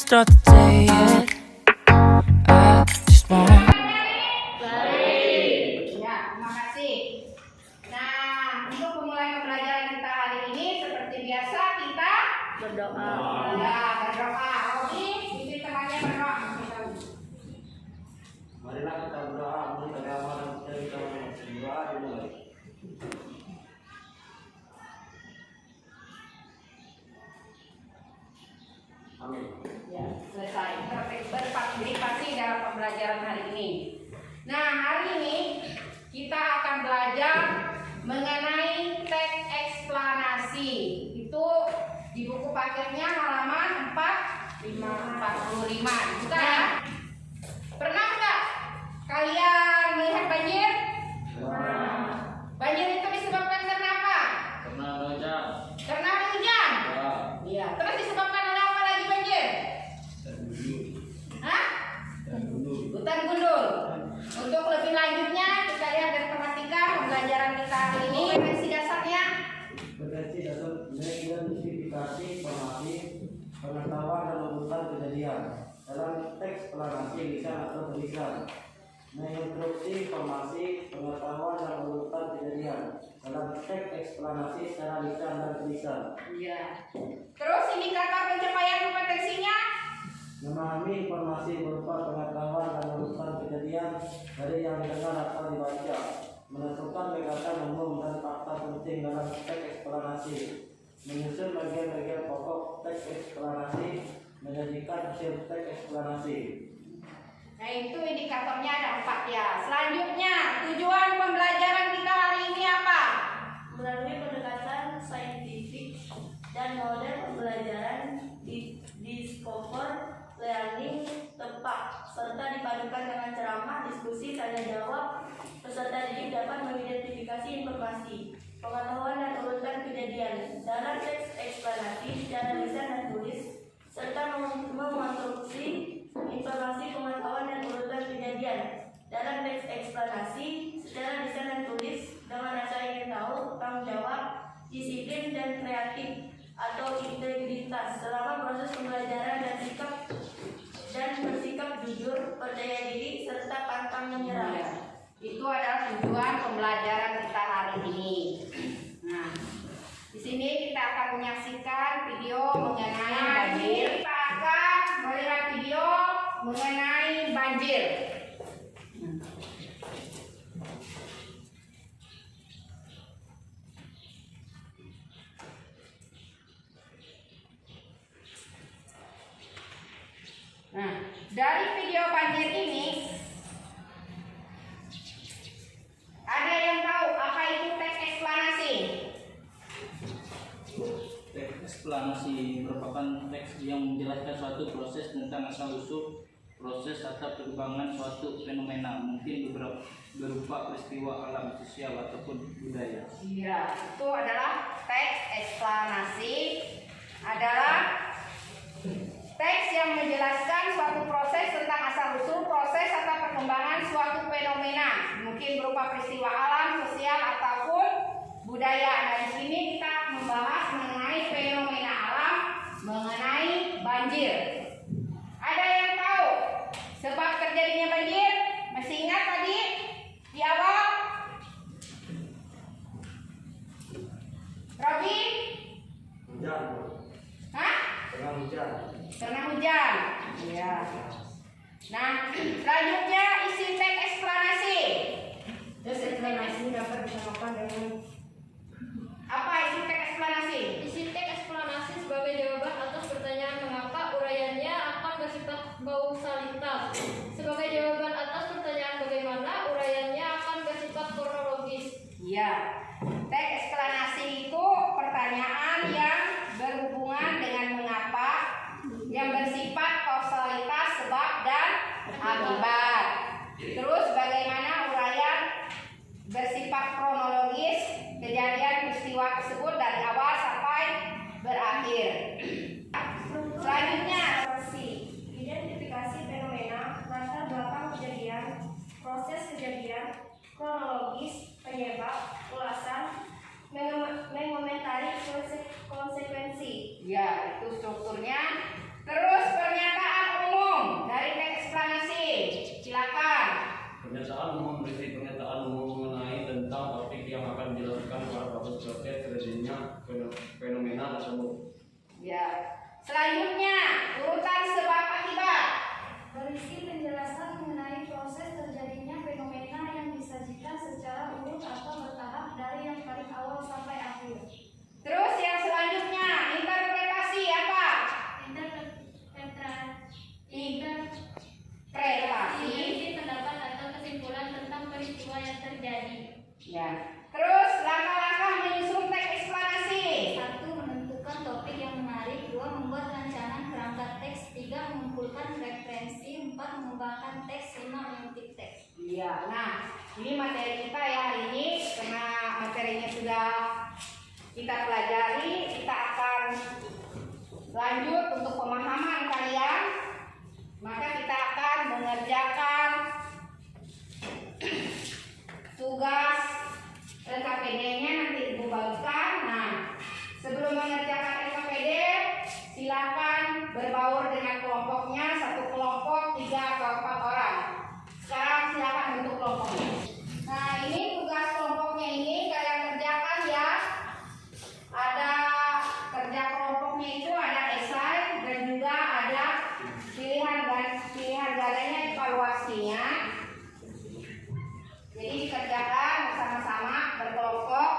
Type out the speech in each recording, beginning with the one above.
start the day yet. I just want. Ya, terima kasih. Nah, untuk memulai pembelajaran kita hari ini seperti biasa kita berdoa. ya berdoa. Oke, isi temannya berdoa. Marilah kita berdoa menurut agama dan kita berdoa dimulai. Amin. Ya, selesai. Berpartisipasi dalam pembelajaran hari ini. Nah, hari ini kita akan belajar mengenai teks eksplanasi. Itu di buku paketnya halaman 45. Buka ya. Pernah nggak kalian melihat banjir? Banjir itu disebabkan karena apa? Karena hujan. Karena hujan. Iya. Terus disebabkan oleh apa lagi banjir? Hah? Hutan gundul. Untuk lebih lanjutnya kita lihat dan perhatikan pembelajaran kita hari ini. Referensi dasarnya. Referensi dasar identifikasi informasi pengetahuan dan urutan kejadian dalam teks eksplanasi lisan atau tulisan. Menginstruksi informasi pengetahuan dan urutan kejadian dalam teks eksplanasi secara lisan dan tulisan. Iya. Terus indikator pencapaian kompetensinya. Memahami informasi berupa pengetahuan dan urutan kejadian dari yang didengar atau dibaca. Menentukan gagasan umum dan fakta penting dalam teks eksplanasi. Menyusun bagian-bagian pokok teks eksplanasi. Menjadikan hasil teks eksplanasi. Nah, itu indikatornya ada 4 ya. Selanjutnya, tujuan pembelajaran kita hari ini apa? Melalui pendekatan saintifik dan model pembelajaran discover learning tepat serta dipadukan dengan ceramah, diskusi, tanya jawab, peserta didik dapat mengidentifikasi informasi, pengetahuan dan urutan kejadian dalam teks eksplanasi secara lisan dan tulis serta mengonstruksi informasi pengetahuan dan urutan kejadian dalam teks eksplanasi secara lisan dan tulis dengan rasa ingin tahu, tanggung jawab, disiplin dan kreatif atau integritas selama proses pembelajaran dan bersikap jujur, percaya diri serta pantang menyerah. Ya, itu adalah tujuan pembelajaran kita hari ini. Nah, di sini kita akan menyaksikan video mengenai banjir. Kita akan melihat video mengenai banjir. Nah, dari video banjir ini ada yang tahu apa itu teks eksplanasi? Teks eksplanasi merupakan teks yang menjelaskan suatu proses tentang asal-usul proses atau perkembangan suatu fenomena, mungkin berupa peristiwa alam, sosial ataupun budaya. Iya, itu adalah teks eksplanasi adalah teks yang menjelaskan suatu proses tentang asal-usul proses atau perkembangan suatu fenomena, mungkin berupa peristiwa alam, sosial ataupun budaya. Nah, di sini kita membahas mengenai fenomena alam, mengenai banjir. Ada yang tahu sebab terjadinya banjir? Masih ingat tadi di awal? Robi? Hujan. Hah? Karena hujan. Karena hujan. Ya. Nah, selanjutnya isi teks eksplanasi. Teks eksplanasi dapat disamakan dengan Apa isi teks eksplanasi? Isi teks eksplanasi sebagai jawaban atas pertanyaan mengapa, uraiannya akan bersifat kausalitas. Sebagai jawaban atas pertanyaan bagaimana, uraiannya akan bersifat kronologis. Iya. Teks eksplanasi itu pertanyaan yang berhubungan dengan mengapa, yang bersifat kausalitas sebab dan akibat. Terus bagaimana uraian bersifat kronologis kejadian peristiwa tersebut dari awal sampai berakhir. Selanjutnya, identifikasi fenomena, latar belakang kejadian, proses kejadian, kronologis, penyebab, ulasan, mengomentari konsekuensi. ya itu strukturnya. Terus pernyataan. memberi pernyataan mengenai tentang topik yang akan dijelaskan pada proses terjadinya fenomena tersebut. Ya. Selanjutnya, urutan sebab akibat. Berisi penjelasan mengenai proses terjadinya fenomena yang disajikan secara urut atau bertahap dari yang paling awal sampai akhir. Terus yang selanjutnya, interpretasi apa? Interpretasi pendapat atau kesimpulan tentang peristiwa yang terjadi. ya. Terus langkah-langkah menyusun teks eksplanasi. 1. Menentukan topik yang menarik. 2. Membuat rancangan kerangka teks. 3. Mengumpulkan referensi. 4. Mengembangkan teks. 5. mengutip teks. Iya, nah ini materi kita ya hari ini. Karena materinya sudah kita pelajari, kita akan lanjut untuk pemahaman kalian. Maka kita akan mengerjakan tugas LKPD-nya nanti Ibu bagikan. Nah, sebelum mengerjakan LKPD, silakan berbaur dengan kelompoknya, satu kelompok 3 atau 4 orang. Sekarang silakan bentuk kelompoknya. Nah, ini tugas kelompoknya ini kalian kerjakan ya. Ada kerja kelompoknya itu ada esai dan juga ada pilihan gandanya evaluasinya. Jadi dikerjakan bersama-sama berkelompok.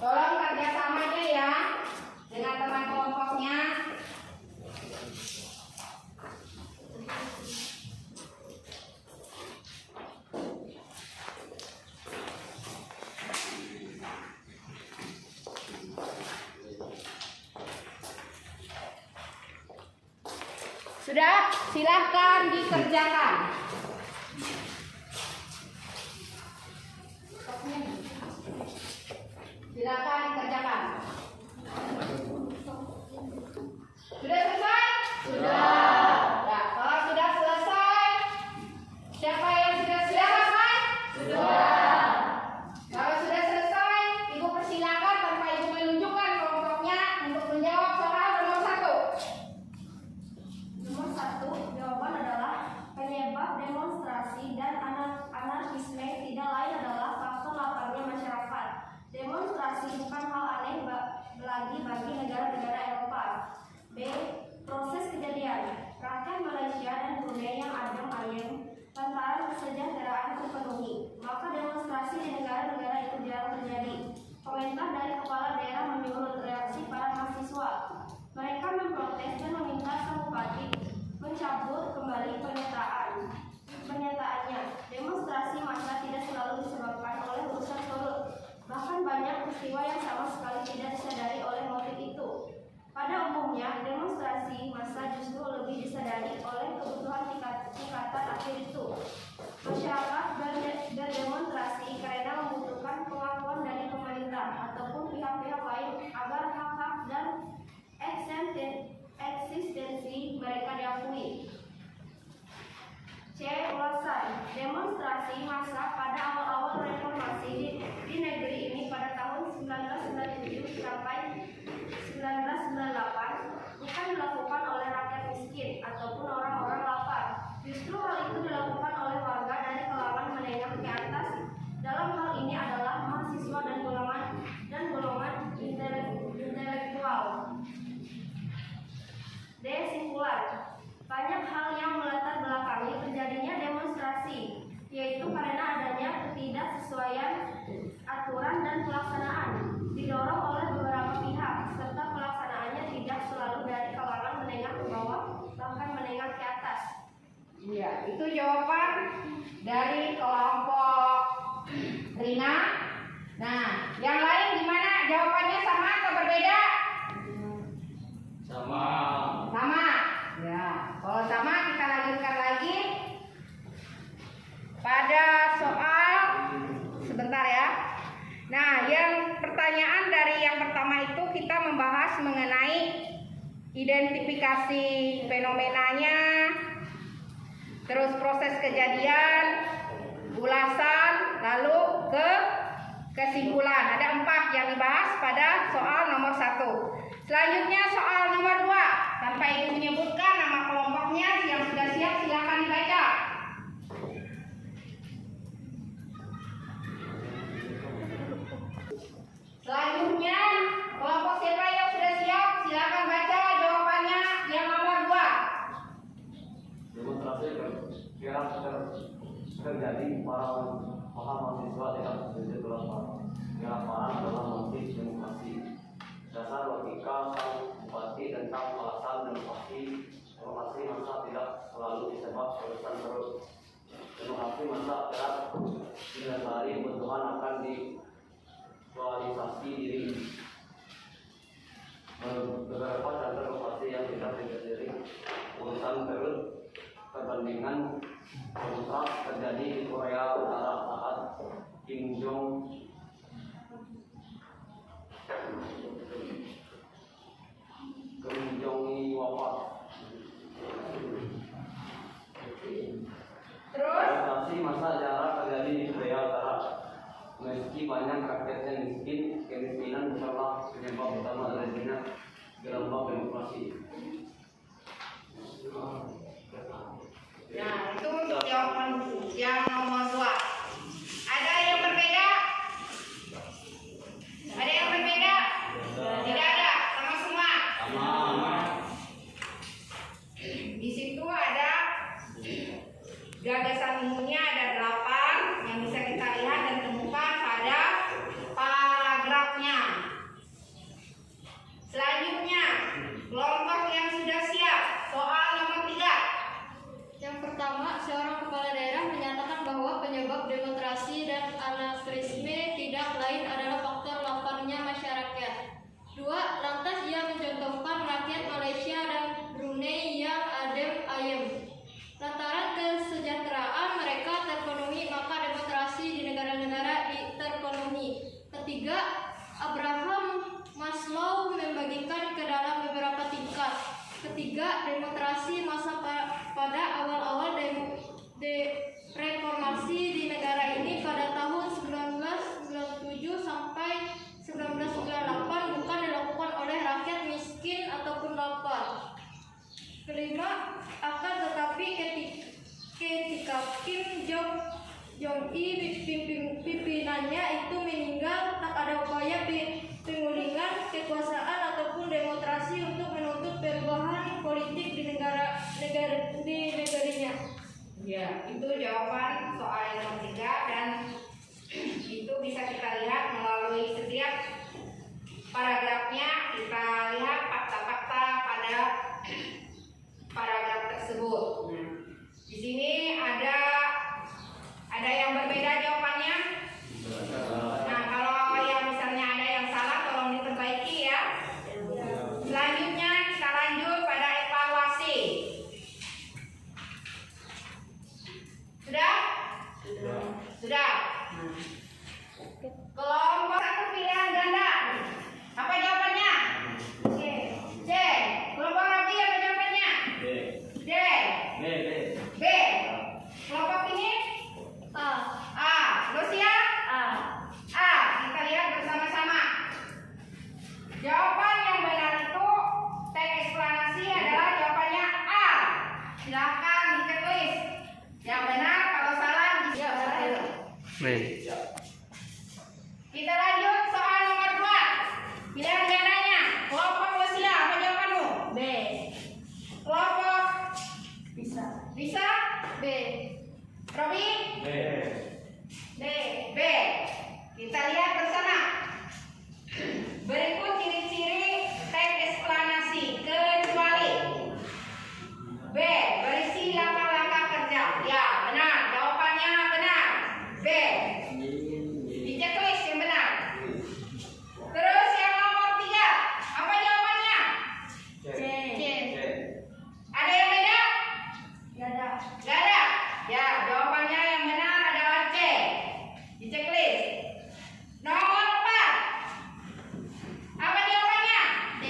Tolong kerjasamanya ya dengan teman kelompoknya. Sudah, silahkan dikerjakan. Silakan dikerjakan. Sudah selesai? Sudah. Ya, kalau sudah selesai, siapa yang sudah selesai? Sudah. Kalau sudah selesai, Ibu persilakan tanpa Ibu menunjukkan kelompoknya untuk menjawab soal nomor 1. Nomor 1. Jawaban adalah penyebab demonstrasi dan anarkisme tidak lain adalah faktor laparnya masyarakat. Demonstrasi bukan hal aneh lagi bagi negara-negara Eropa. B. Proses kejadian. Rakyat Malaysia dan Brunei yang adem ayem lantaran kesejahteraan terpenuhi. Maka demonstrasi di negara-negara itu jarang terjadi. Komentar dari kepala daerah menyulut reaksi para mahasiswa. Mereka memprotes dan meminta sang bupati mencabut kembali pernyataannya. Demonstrasi massa tidak selalu disebabkan oleh urusan perut. Bahkan banyak peristiwa yang sama sekali tidak disadari oleh motif itu. Pada umumnya, demonstrasi massa justru lebih disadari oleh kebutuhan tingkatan akhir itu. Masyarakat berdemonstrasi karena membutuhkan pengakuan dari pemerintah ataupun pihak-pihak lain agar hak-hak dan eksistensi mereka diakui. C. Ulasan. Demonstrasi massa pada awal-awal reformasi di negeri ini pada tahun 1997 sampai 1998 bukan dilakukan oleh rakyat miskin ataupun orang-orang lapar. Justru hal itu dilakukan oleh warga dari kalangan menengah ke atas. Dalam hal ini adalah mahasiswa dan golongan intelektual. D. Simpulan. Banyak hal yang melatar belakangi terjadinya demonstrasi, yaitu karena adanya ketidaksesuaian aturan dan pelaksanaan, didorong oleh beberapa pihak, serta pelaksanaannya tidak selalu dari kalangan menengah ke bawah, bahkan menengah ke atas. Iya, itu jawaban dari kelompok Rina. Nah, yang lain gimana? Jawabannya sama atau berbeda? Sama. Sama. Ya, kalau sama kita lanjutkan lagi pada soal sebentar ya. Nah, yang pertanyaan dari yang pertama itu kita membahas mengenai identifikasi fenomenanya, terus proses kejadian, ulasan, lalu ke kesimpulan. Ada 4 yang dibahas pada soal nomor 1. Selanjutnya soal nomor 2. Tanpa itu menyebutkan nama kelompoknya, yang sudah siap silakan dibaca. Selanjutnya, kelompok siapa yang sudah siap? Silakan baca jawabannya yang nomor 2. Demonstrasi kirap terjadi para mahasiswa tidak setuju kelaparan dalam motif demokrasi. Dasar logika sang bupati tentang alasan demokrasi masa tidak selalu disebab urusan terus. Demokrasi masa kerap didasari kebutuhan akan visualisasi diri. Beberapa contoh demokrasi yang tidak didasari urusan terus perbandingan kontras terjadi di Korea Utara saat Kim Jong Il wafat. Terus Demokrasi masa jarak terjadi di Korea Utara. Meski banyak rakyatnya miskin, kemiskinan bukanlah penyebab utama terjadinya gelombang demokrasi. nah, itu untuk jawaban yang nomor 2. Ada yang berbeda? Ada yang berbeda? Tidak ada, sama semua. Di situ ada gagasan umumnya ada 8 yang bisa kita lihat dan temukan pada paragrafnya. Selanjutnya, kelompok yang sudah siap. Soal nomor 3. Yang pertama, seorang kepala daerah menyatakan bahwa penyebab demonstrasi dan anarkisme tidak lain adalah faktor laparnya masyarakat. 2. Lantas ia mencontohkan rakyat Malaysia dan Brunei yang adem ayem. Lantaran kesejahteraan mereka terpenuhi, maka demonstrasi di negara-negara terpenuhi. 3. Abraham Maslow membagikan ke dalam beberapa tingkat. 4. Demonstrasi masa pada awal-awal reformasi di negara ini pada tahun 1997 sampai 1998 bukan dilakukan oleh rakyat miskin ataupun lapar. 5. Akan tetapi ketika Kim Jong-il pimpinannya itu meninggal, tak ada upaya pengulingan kekuasaan ataupun demonstrasi untuk menuntut perubahan politik di negerinya. Ya, itu jawaban soal nomor 3 dan itu bisa kita lihat melalui setiap paragrafnya. Kita lihat fakta-fakta pada paragraf tersebut. Di sini ada yang berbeda jawabannya. Nah, kalau yang misalnya ada yang salah tolong diperbaiki ya. Selanjutnya kita lanjut pada evaluasi. Sudah? Sudah. Kelompok 1 pilihan ganda. Apa jawabannya? C. Kelompok rapi apa jawabannya? D. B. Kelompok ini? A. Lucia? A. Kita lihat bersama-sama. Jawaban yang benar itu teks eksplanasi adalah jawabannya A. Silakan ditulis. Yang benar, kalau salah disiapkan. Kita lanjut soal nomor 2. Pilihan gandanya. Kelompok Lucia, apa jawabanmu? B. Kelompok Bisa. B. Robi? D. B. Kita lihat bersama. Berikut ciri-ciri teks eksplanasi kecuali. B. Berisi langkah-langkah kerja. Ya, benar. Jawabannya benar. B. Di checklist yang benar. Terus yang nomor 3. Apa jawabannya? C. Ada yang beda? Gak ada. Gak ada. Ya, jawabannya yang benar adalah C. Di checklist. Nomor 4. Apa jawabannya? D.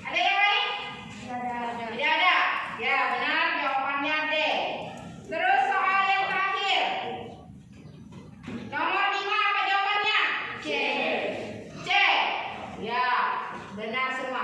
Ada yang lain? Gak ada. Tidak ada. Ya, benar jawabannya D. Terus soal yang terakhir. Nomor 5 apa jawabannya? C. C. Ya, benar semua.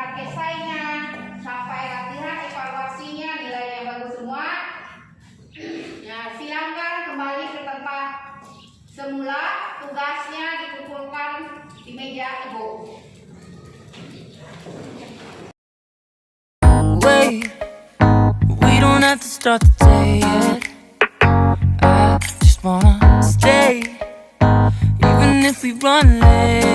pakai esainya, sampai latihan evaluasinya, nilainya bagus semua. Nah, silakan kembali ke tempat semula, tugasnya dikumpulkan di meja Ibu. Wait, we don't have to start the day yet. I just wanna stay, even if we run late.